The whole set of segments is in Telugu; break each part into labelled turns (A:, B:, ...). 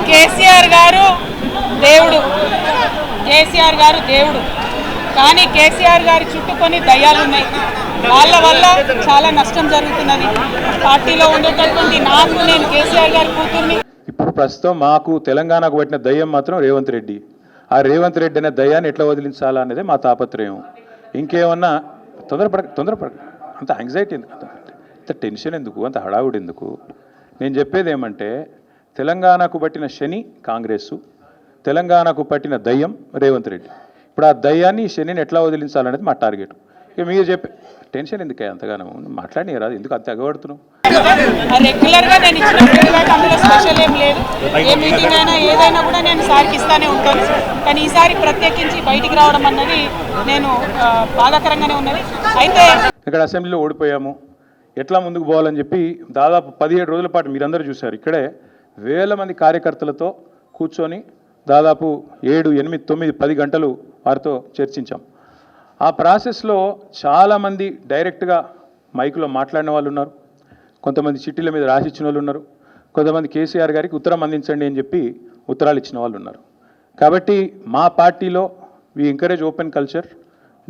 A: కేసీఆర్ గారు దేవుడు, కేసీఆర్ గారు దేవుడు. కానీ కేసీఆర్ గారి చుట్టూ కొన్ని దయ్యాలు ఉన్నాయి. వాళ్ళ వల్ల చాలా నష్టం జరుగుతున్నది. పార్టీలో ఉండేటటువంటి నాకు, నేను కేసీఆర్ గారి కూతుర్ని.
B: ఇప్పుడు ప్రస్తుతం మాకు తెలంగాణకు పట్టిన దయ్యం మాత్రం రేవంత్ రెడ్డి. ఆ రేవంత్ రెడ్డి అనే దయ్యాన్ని ఎట్లా వదిలించాలా అనేది మా తాపత్రయం. ఇంకేమన్నా తొందరపడ అంత యాంగ్జైటీ ఎందుకు, అంత టెన్షన్ ఎందుకు, అంత హడావుడి ఎందుకు? నేను చెప్పేది ఏమంటే, తెలంగాణకు పట్టిన శని కాంగ్రెస్సు, తెలంగాణకు పట్టిన దయ్యం రేవంత్ రెడ్డి. ఇప్పుడు ఆ దయ్యాన్ని, శనిని ఎట్లా వదిలించాలనేది మా టార్గెట్. ఇక మీరు చెప్పే టెన్షన్ ఎందుకే అంతగానో మాట్లాడినారా? ఎందుకు అంత ఎగబడుతున్నావు?
A: రెగ్యులర్గా నేను ఇచ్చిన ఫీడ్బ్యాక్ అందులో స్పెషల్ ఏం లేదు. ఏ మీటింగ్ అయినా ఏదైనా కూడా నేను సార్కి ఇస్తానే ఉంటాను. కానీ ఈసారి ప్రత్యేకించి బయటికి రావడం అన్నది నేను బాధాకరంగానే ఉన్నది. అయితే
B: ఇక్కడ అసెంబ్లీలో ఓడిపోయాము, ఎట్లా ముందుకు పోవాలని చెప్పి దాదాపు 17 రోజుల పాటు మీరందరూ చూశారు. ఇక్కడే వేల మంది కార్యకర్తలతో కూర్చొని దాదాపు 7, 8, 9, 10 గంటలు వారితో చర్చించాం. ఆ ప్రాసెస్లో చాలామంది డైరెక్ట్గా మైక్లో మాట్లాడిన వాళ్ళు ఉన్నారు, కొంతమంది చిట్టీల మీద రాసిచ్చిన వాళ్ళు ఉన్నారు, కొంతమంది కేసీఆర్ గారికి ఉత్తరం అందించండి అని చెప్పి ఉత్తరాలు ఇచ్చిన వాళ్ళు ఉన్నారు. కాబట్టి మా పార్టీలో we encourage open culture,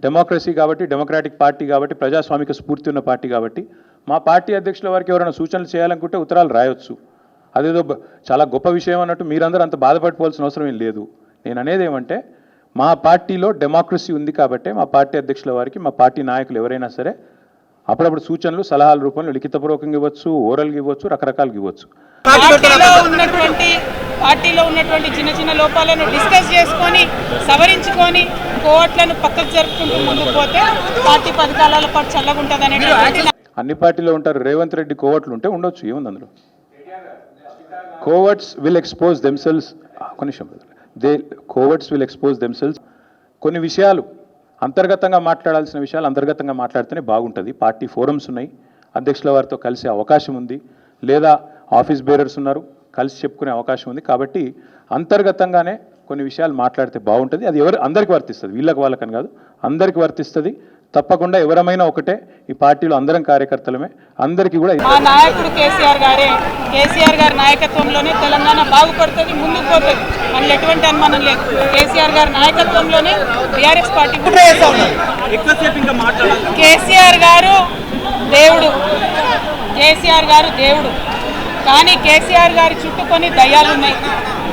B: democracy కాబట్టి, డెమోక్రాటిక్ పార్టీ కాబట్టి, ప్రజాస్వామిక స్ఫూర్తి ఉన్న పార్టీ కాబట్టి, మా పార్టీ అధ్యక్షుల వారికి ఎవరైనా సూచనలు చేయాలనుకుంటే ఉత్తరాలు రాయొచ్చు. అదేదో చాలా గొప్ప విషయం అన్నట్టు మీరందరూ అంత బాధపడిపోవాల్సిన అవసరం ఏం లేదు. నేను అనేది ఏమంటే, మా పార్టీలో డెమోక్రసీ ఉంది కాబట్టి మా పార్టీ అధ్యక్షుల వారికి, మా పార్టీ నాయకులు ఎవరైనా సరే అప్పుడప్పుడు సూచనలు, సలహాల రూపంలో లిఖితపూర్వకంగా ఇవ్వచ్చు, ఓరల్గా ఇవ్వచ్చు, రకరకాలుగా ఇవ్వచ్చు.
A: పార్టీలో ఉన్నటువంటి చిన్న చిన్న లోపాలను డిస్కస్ చేసుకొని, సవరించుకొని, కోవట్లను పక్కకు జరుపుకుంటూ ముందుకు పోతే పార్టీ 10 కాలాల పాటు చల్లగుంటుంది అనేది.
B: అన్ని పార్టీలో ఉంటారు. రేవంత్ రెడ్డి కోవట్లు ఉంటే ఉండొచ్చు, ఏముంది అందులో. Coverts will expose themselves, coverts will expose themselves. కొన్ని విషయాలు అంతర్గతంగా మాట్లాడాల్సిన విషయాలు అంతర్గతంగా మాట్లాడితేనే బాగుంటుంది. పార్టీ ఫోరమ్స్ ఉన్నాయి, అధ్యక్షుల వారితో కలిసే అవకాశం ఉంది, లేదా ఆఫీస్ బేరర్స్ ఉన్నారు, కలిసి చెప్పుకునే అవకాశం ఉంది. కాబట్టి అంతర్గతంగానే కొన్ని విషయాలు మాట్లాడితే బాగుంటుంది. అది అందరికీ వర్తిస్తుంది, వీళ్ళకి వాళ్ళకని కాదు, అందరికీ వర్తిస్తుంది. తప్పకుండా ఎవరమైనా ఒకటే, ఈ పార్టీలో అందరం కార్యకర్తలమే, అందరికీ కూడా.
A: మా నాయకుడు కేసీఆర్ గారే, కేసీఆర్ గారి నాయకత్వంలోనే తెలంగాణ బాగుపడుతుంది, ముందుకు పోతుంది. అందులో ఎటువంటి అనుమానం లేదు. కేసీఆర్ గారి నాయకత్వంలోనే బీఆర్ఎస్ పార్టీ. కేసీఆర్ గారు దేవుడు, కేసీఆర్ గారు దేవుడు. కానీ కేసీఆర్ గారి చుట్టూ కొన్ని దయ్యాలు ఉన్నాయి.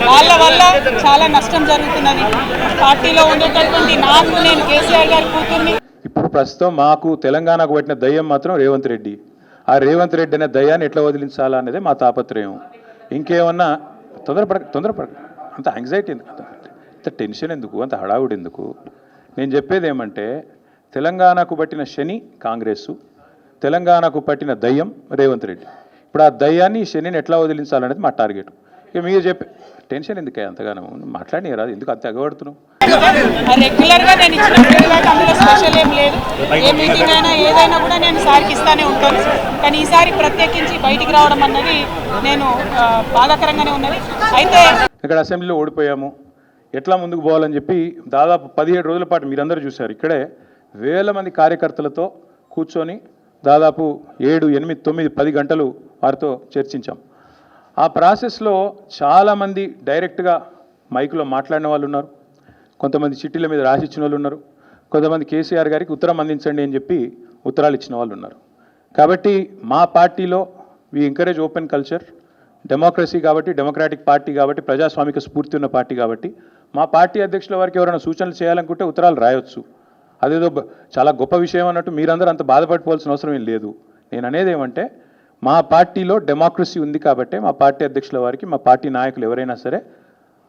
A: వాళ్ళ వల్ల చాలా నష్టం జరుగుతున్నది. పార్టీలో ఉండేటటువంటి నాకు, నేను కేసీఆర్ గారి కూతుర్ని.
B: ఇప్పుడు ప్రస్తుతం మాకు తెలంగాణకు పట్టిన దయ్యం మాత్రం రేవంత్ రెడ్డి. ఆ రేవంత్ రెడ్డి అనే దయ్యాన్ని ఎట్లా వదిలించాలా అనేది మా తాపత్రయం. ఇంకేమన్నా తొందరపడ అంత యాంగ్జైటీ ఎందుకు, అంత టెన్షన్ ఎందుకు, అంత హడావుడి ఎందుకు? నేను చెప్పేది ఏమంటే, తెలంగాణకు పట్టిన శని కాంగ్రెస్సు, తెలంగాణకు పట్టిన దయ్యం రేవంత్ రెడ్డి. ఇప్పుడు ఆ దయ్యాన్ని, శనిని ఎట్లా వదిలించాలనేది మా టార్గెట్. ఇక మీరు చెప్పే టెన్షన్ ఎందుకే అంతగానో మాట్లాడినారా? ఎందుకు అంత ఎగబడుతున్నావు?
A: రెగ్యులర్గా నేను ఇచ్చిన ఫీడ్బ్యాక్ అందులో స్పెషల్ ఏం లేదు. ఏ మీటింగ్ అయినా ఏదైనా కూడా నేను సార్కి ఇస్తానే ఉంటాను. కానీ ఈసారి ప్రత్యేకించి బయటికి రావడం అన్నది నేను బాధాకరంగానే ఉన్నది. అయితే
B: ఇక్కడ అసెంబ్లీలో ఓడిపోయాము, ఎట్లా ముందుకు పోవాలని చెప్పి దాదాపు 17 రోజుల పాటు మీరందరూ చూశారు. ఇక్కడే వేల మంది కార్యకర్తలతో కూర్చొని దాదాపు 7, 8, 9, 10 గంటలు వారితో చర్చించాం. ఆ ప్రాసెస్లో చాలామంది డైరెక్ట్గా మైక్లో మాట్లాడిన వాళ్ళు ఉన్నారు, కొంతమంది చిట్టీల మీద రాసిచ్చిన వాళ్ళు ఉన్నారు, కొంతమంది కేసీఆర్ గారికి ఉత్తరం అందించండి అని చెప్పి ఉత్తరాలు ఇచ్చిన వాళ్ళు ఉన్నారు. కాబట్టి మా పార్టీలో we encourage open culture, democracy కాబట్టి, డెమోక్రాటిక్ పార్టీ కాబట్టి, ప్రజాస్వామిక స్ఫూర్తి ఉన్న పార్టీ కాబట్టి, మా పార్టీ అధ్యక్షుల వారికి ఎవరైనా సూచనలు చేయాలనుకుంటే ఉత్తరాలు రాయొచ్చు. అదేదో చాలా గొప్ప విషయం అన్నట్టు మీరందరూ అంత బాధపడిపోవాల్సిన అవసరం ఏం లేదు. నేను అనేది ఏమంటే, మా పార్టీలో డెమోక్రసీ ఉంది కాబట్టి మా పార్టీ అధ్యక్షుల వారికి, మా పార్టీ నాయకులు ఎవరైనా సరే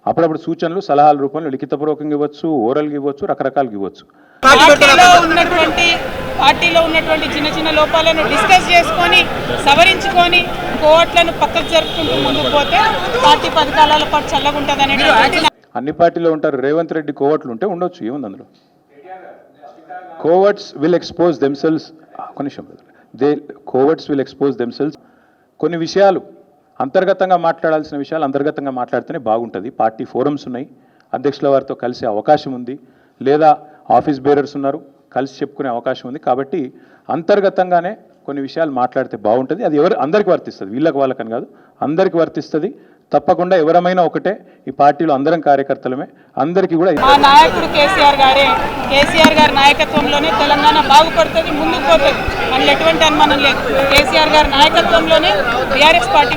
B: అప్పుడప్పుడు సూచనలు, సలహాల రూపంలో లిఖితపూర్వకంగా ఇవ్వచ్చు, ఓరల్గా ఇవ్వచ్చు, రకరకాలుగా ఇవ్వచ్చు.
A: పార్టీలో ఉన్నటువంటి చిన్న చిన్న లోపాలను డిస్కస్ చేసుకొని, సవరించుకొని, కోవట్లను పక్కకు జరుపుకుంటూ ముందుకు పోతే పార్టీ 10 కాలాల పాటు చల్లగుంటుంది అనేది.
B: అన్ని పార్టీలో ఉంటారు. రేవంత్ రెడ్డి కోవట్లు ఉంటే ఉండొచ్చు, ఏముంది అందులో. Coverts will expose themselves, coverts will expose themselves. కొన్ని విషయాలు అంతర్గతంగా మాట్లాడాల్సిన విషయాలు అంతర్గతంగా మాట్లాడితేనే బాగుంటుంది. పార్టీ ఫోరమ్స్ ఉన్నాయి, అధ్యక్షుల వారితో కలిసే అవకాశం ఉంది, లేదా ఆఫీస్ బేరర్స్ ఉన్నారు, కలిసి చెప్పుకునే అవకాశం ఉంది. కాబట్టి అంతర్గతంగానే కొన్ని విషయాలు మాట్లాడితే బాగుంటుంది. అది అందరికీ వర్తిస్తుంది, వీళ్ళకి వాళ్ళకని కాదు, అందరికీ వర్తిస్తుంది. తప్పకుండా ఎవరమైనా ఒకటే, ఈ పార్టీలో అందరం కార్యకర్తలమే, అందరికీ కూడా.
A: మా నాయకుడు కేసీఆర్ గారే, కేసీఆర్ గారి నాయకత్వంలోనే తెలంగాణ బాగుపడుతుంది, ముందుకు పోతుంది, అందులో ఎటువంటి అనుమానం లేదు. కేసీఆర్ గారి నాయకత్వంలోనే టీఆర్ఎస్ పార్టీ